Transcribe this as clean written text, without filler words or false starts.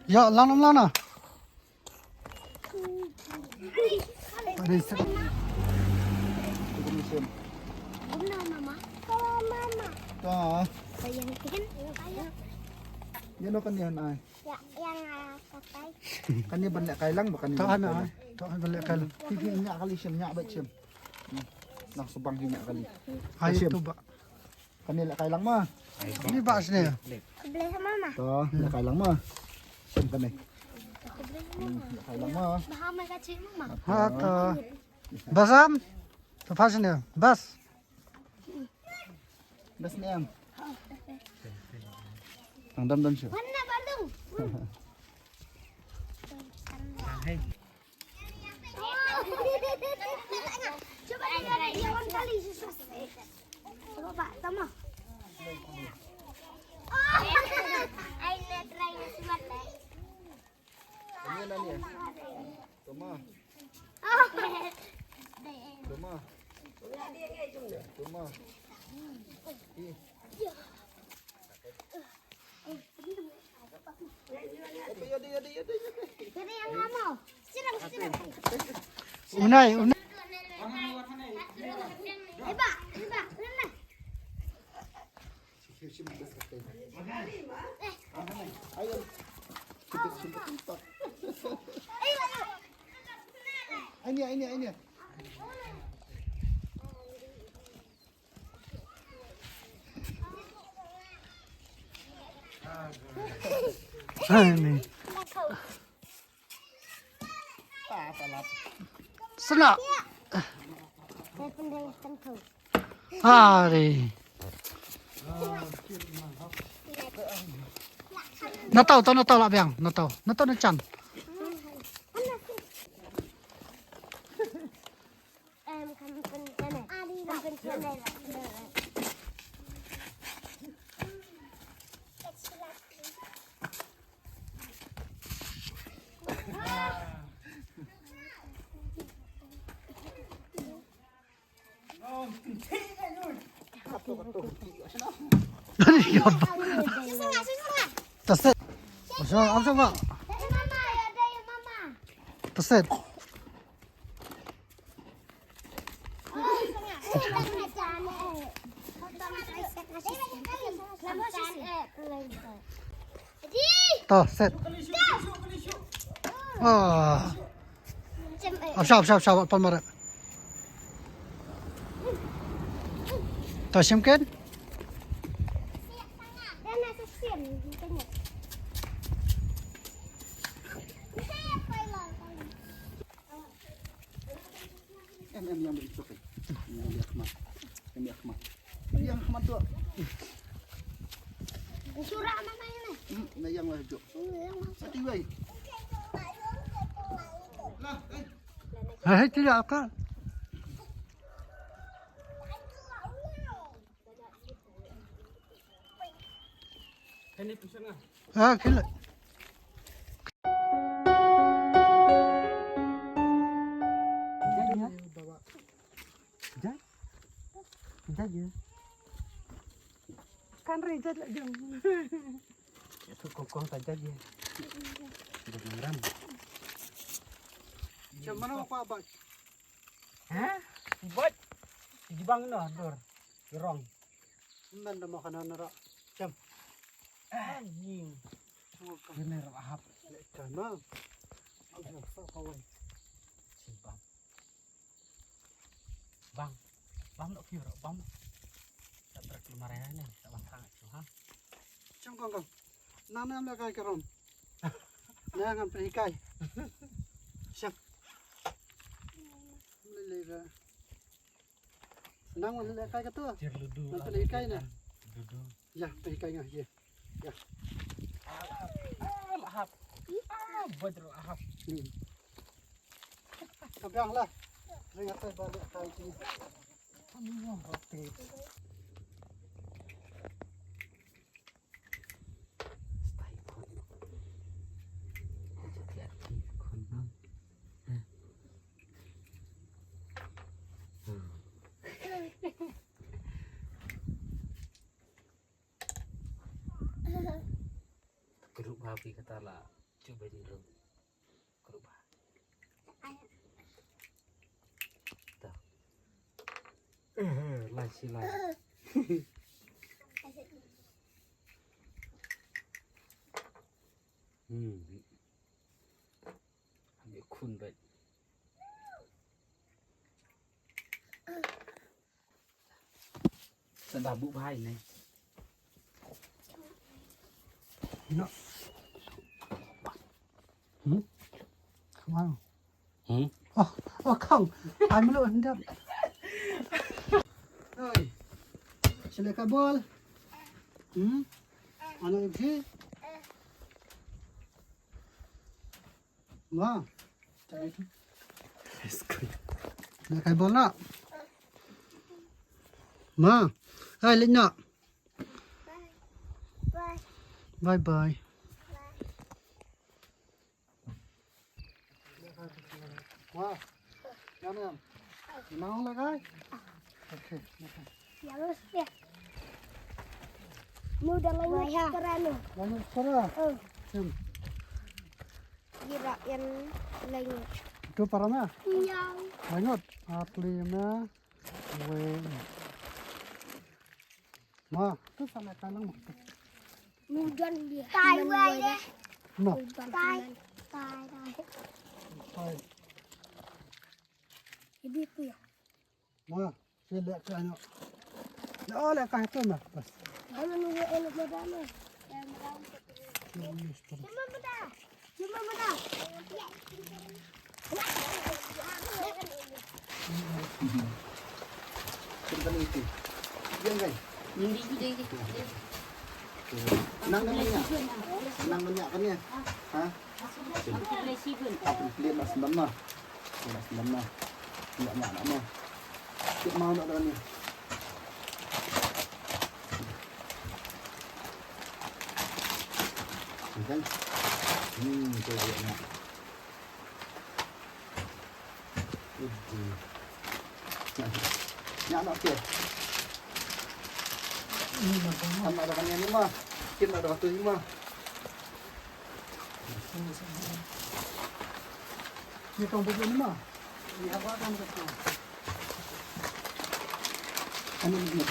Ya, lana. Ada istri. Ignition. Benar mama. Kalau mama. Ta. Yang kan ayo. Yan o kanihan ay. Ya yang pakai. Kani banyak kailang ba kani? Tak ana. Tak balik kali. Hindi niya kali siyam niya abay siyam. Nak subang niya kali. Hai tu ba. Kanila kailang ma. Ini ba sini. Beli sama mama. Ta, la kailang ma. Siyam kani. Beli sama mama. La kailang ma. Baha mai kacil mama. Ha ta. Basam. Tu pas sini. Bas. Das ni ang. Ang damdam siya. Mana Bandung? Hai. Coba jangan kali susah. Coba Pak, sama. Ay, try na sumat eh. Ano na niya? Tuma. Tuma. Tuma. Yadi. Jadi yang nggak mau. Siram. Unai. Pak, mana? Ayun. Sipit. Ini. Ini. Papalat. Sana. Saya pendek tengkau. Hari. Natau lah biang. Natau na chan. Taset. Apa Pak? Mama, ada ya mama. Taset. Taset. Oh. Siap. Palmar. Tasim kan? Yang begitu kan. Ini Ahmad. Yang Ahmad tu. Surah mama ini. Na yang lah jo. Mati wei. Lah, Hai tidak apa. Ini pusing ah. Ah, kila. Jaja. Kan rejat lah jam. Itu kokong saja dia. Udah meram. Jam mana apa abang? Hah? Buat di bang no dor. Gerong. Mana makanan nara? Jam. Anjing. Bener ahap. Karena. Apa kawan? Si bang. Bang nak kira bang. Tak terkemarin ni. Tak bang sangat tu ha. Jam kong. Nana yang lekai kerom. Jangan perikai. Siap. Lelera. Nang lekai ke tu? Cirludu. Nak perikai na. Dudu. Ya, perikai ngah ya. Ya. Ahap. Badro ahap. Kabiang lah. Ringat saya balik kai sini. Oke. Geruk babi kata lah. Coba direm. Kerubah. Tuh. Lagi lagi. Ambil kun baik. Sedap bu bahai nih. Nó. Không ăn. Không. Ai mới luôn được. Rồi. Silakan bol. Ano ibsi? Ma. Silakan bol nak. Ma. Hai Linh nak. Bye. Bye bye. Wow. Yan yan. Mau lagi? Okey. Ya harus ya. Mu udah lanjut kerana. Lalu para. Sim. Kira yang lainnya. Itu parana. Yang. Lanjut. Atlima. Wen. Ma, tu sana kalang mo. Mudan dia. Tai deh. No. Tai. Hai. Jadi itu ya. Ma, sila ka ano. Na ala ka ito na. Bas. Ano nunggu elok badana. Minister. Cuma muda. Kita itu. Yang kan? Nang banyak kan ya? Hah? Apa lihat mas lama? Mas lama. Banyak nama. Cik mau nak ni. Kan? Tu dia nak. Nak nak ke? Sama ada kan yang ni mah. Kita ada waktu ni mah. Ni kau buat ni mah. Ni apa kan betul? Anu ni.